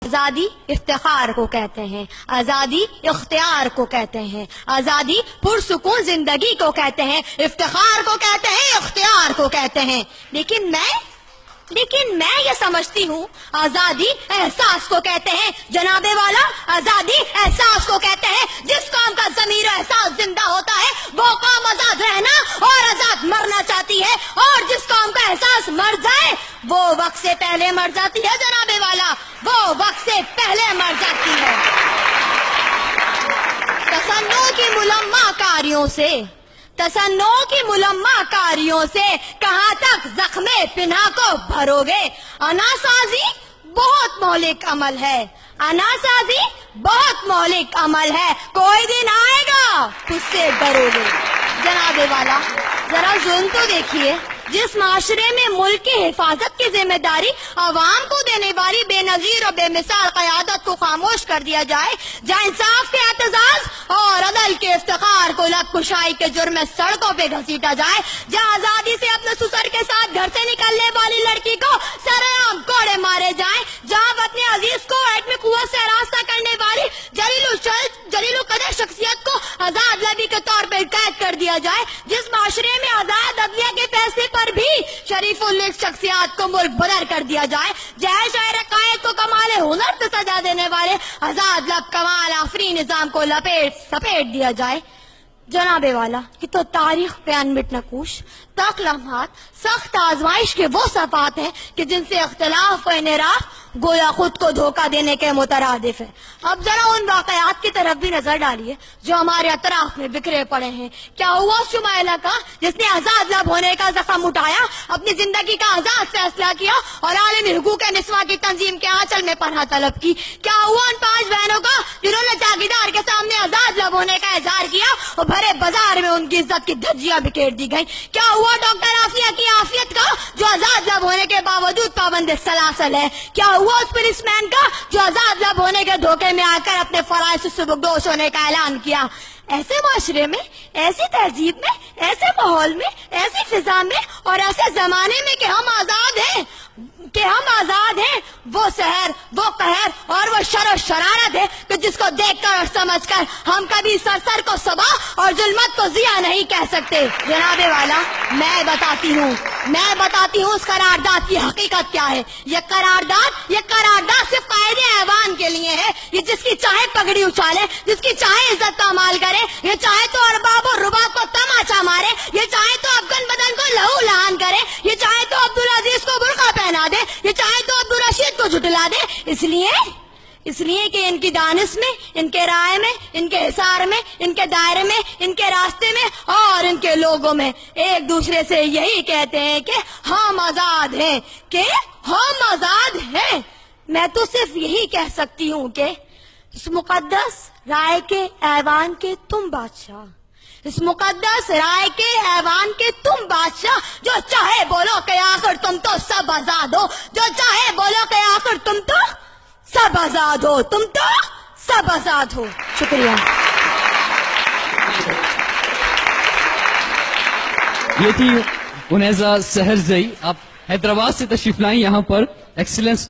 آزادی افتخار کو کہتے ہیں، آزادی اختیار کو کہتے ہیں، آزادی پرسکون زندگی کو کہتے ہیں، افتخار کو کہتے ہیں، اختیار کو کہتے ہیں۔ لیکن میں یہ سمجھتی ہوں آزادی احساس کو کہتے ہیں جناب والا، آزادی احساس کو کہتے ہیں۔ جس قوم کا ضمیر و احساس زندہ ہوتا ہے وہ قوم آزاد رہنا اور آزاد مرنا چاہتی ہے، اور جس قوم کا احساس مر جائے وہ وقت سے پہلے مر جاتی ہے جناب والا، وہ وقت سے پہلے مر جاتی ہے۔ تصنع کی ملمع کاریوں سے کہاں تک زخم پناہ کو بھرو گے؟ اناسازی بہت مہلک عمل ہے، اناسازی بہت مہلک عمل ہے، کوئی دن آئے گا اس سے ڈرو گے۔ جناب والا ذرا ظلم تو دیکھیے، جس معاشرے میں ملک کی حفاظت کی ذمہ داری عوام کو دینے والی بے نظیر اور بے مثال قیادت کو خاموش کر دیا جائے، جہاں انصاف کے اعتزاز اور عدل کے افتخار کو لب کشائی کے جرم میں سڑکوں پہ گھسیٹا جائے، جہاں آزادی سے اپنے سسر کے ساتھ گھر سے نکلنے والی لڑکی کو سرے عام کوڑے مارے جائیں، جہاں وطن عزیز کو ایٹمی قوت سے راستہ کرنے والی جلیل القدر شخصیت کو آزاد لبی کے طور پہ قید کر دیا جائے، جس معاشرے میں آزاد عدلیہ کے فیصلے پر بھی شریف النصف شخصیات کو ملک بدر کر دیا جائے، جہاں شاعر قائد کو کمال ہنر سے سجا دینے والے آزاد لب کمال آفرین نظام کو سپیٹ دیا جائے۔ جناب والا یہ تو تاریخ پہ انمٹ نقوش تک لمحات سخت آزمائش کے وہ صفحات ہیں کہ جن سے اختلاف و انحراف گویا خود کو دھوکہ دینے کے مترادف ہے۔ اب ذرا ان واقعات کی طرف بھی نظر ڈالیے جو ہمارے اطراف میں بکھرے پڑے ہیں۔ کیا ہوا شمائلہ کا جس نے آزاد لب ہونے کا زخم اٹھایا، اپنی زندگی کا آزاد فیصلہ کیا اور عالمی حقوق نسواں کی تنظیم کے آنچل میں پناہ طلب کی؟ کیا ہوا ان 5 بہنوں کا جنہوں نے جاگیردار کے سامنے آزاد لب ہونے کا اظہار کیا اور بھرے بازار میں ان کی عزت کی دھجیاں بکھیر دی گئیں؟ کیا ہوا ڈاکٹر عافیہ کی عافیت کا جو آزاد لب ہونے کے باوجود پابند سلاسل ہے؟ کیا ہوا اس پولیس مین کا جو آزاد لب ہونے کے دھوکے میں آ کر اپنے فرائض سے سبکدوش ہونے کا اعلان کیا؟ ایسے معاشرے میں، ایسی تہذیب میں، ایسے ماحول میں، ایسی فضا میں اور ایسے زمانے میں کہ ہم آزاد ہیں، وہ سحر، وہ قہر اور وہ شر و شرارت ہے کہ جس کو دیکھ کر اور سمجھ کر ہم کبھی سرسر کو صبا اور ظلمت کو ضیا نہیں کہہ سکتے۔ جناب والا میں بتاتی ہوں اس قرارداد کی حقیقت کیا ہے۔ یہ قرارداد صرف قائد ایوان کے لیے ہے، یہ جس کی چاہے پگڑی اچھالے، جس کی چاہے عزت پامال کرے، یہ چاہے تو ارباب اور رباب کو تماچا مارے، یہ چاہے تو افغان بدن کو لہو لہان کرے، یہ چاہے تو عبدالعزیز کو برقع پہنا دے، یہ چاہے تو عبدالرشید کو جھٹلا دے۔ اس لیے کہ ان کی دانش میں، ان کے رائے میں، ان کے حصار میں، ان کے دائرے میں، ان کے راستے میں اور ان کے لوگوں میں ایک دوسرے سے یہی کہتے ہیں کہ ہم آزاد ہیں، میں تو صرف یہی کہہ سکتی ہوں کہ اس مقدس رائے کے ایوان کے تم بادشاہ، اس مقدس رائے کے ایوان کے تم بادشاہ، جو چاہے بولو کہ آخر تم تو سب آزاد ہو، جو چاہے بولو کہ آخر تم تو سب آزاد ہو، تم تو سب آزاد ہو۔ شکریہ۔ یہ تھی انیزہ سحرزئی، آپ حیدرآباد سے تشریف لائیں یہاں پر ایکسیلنس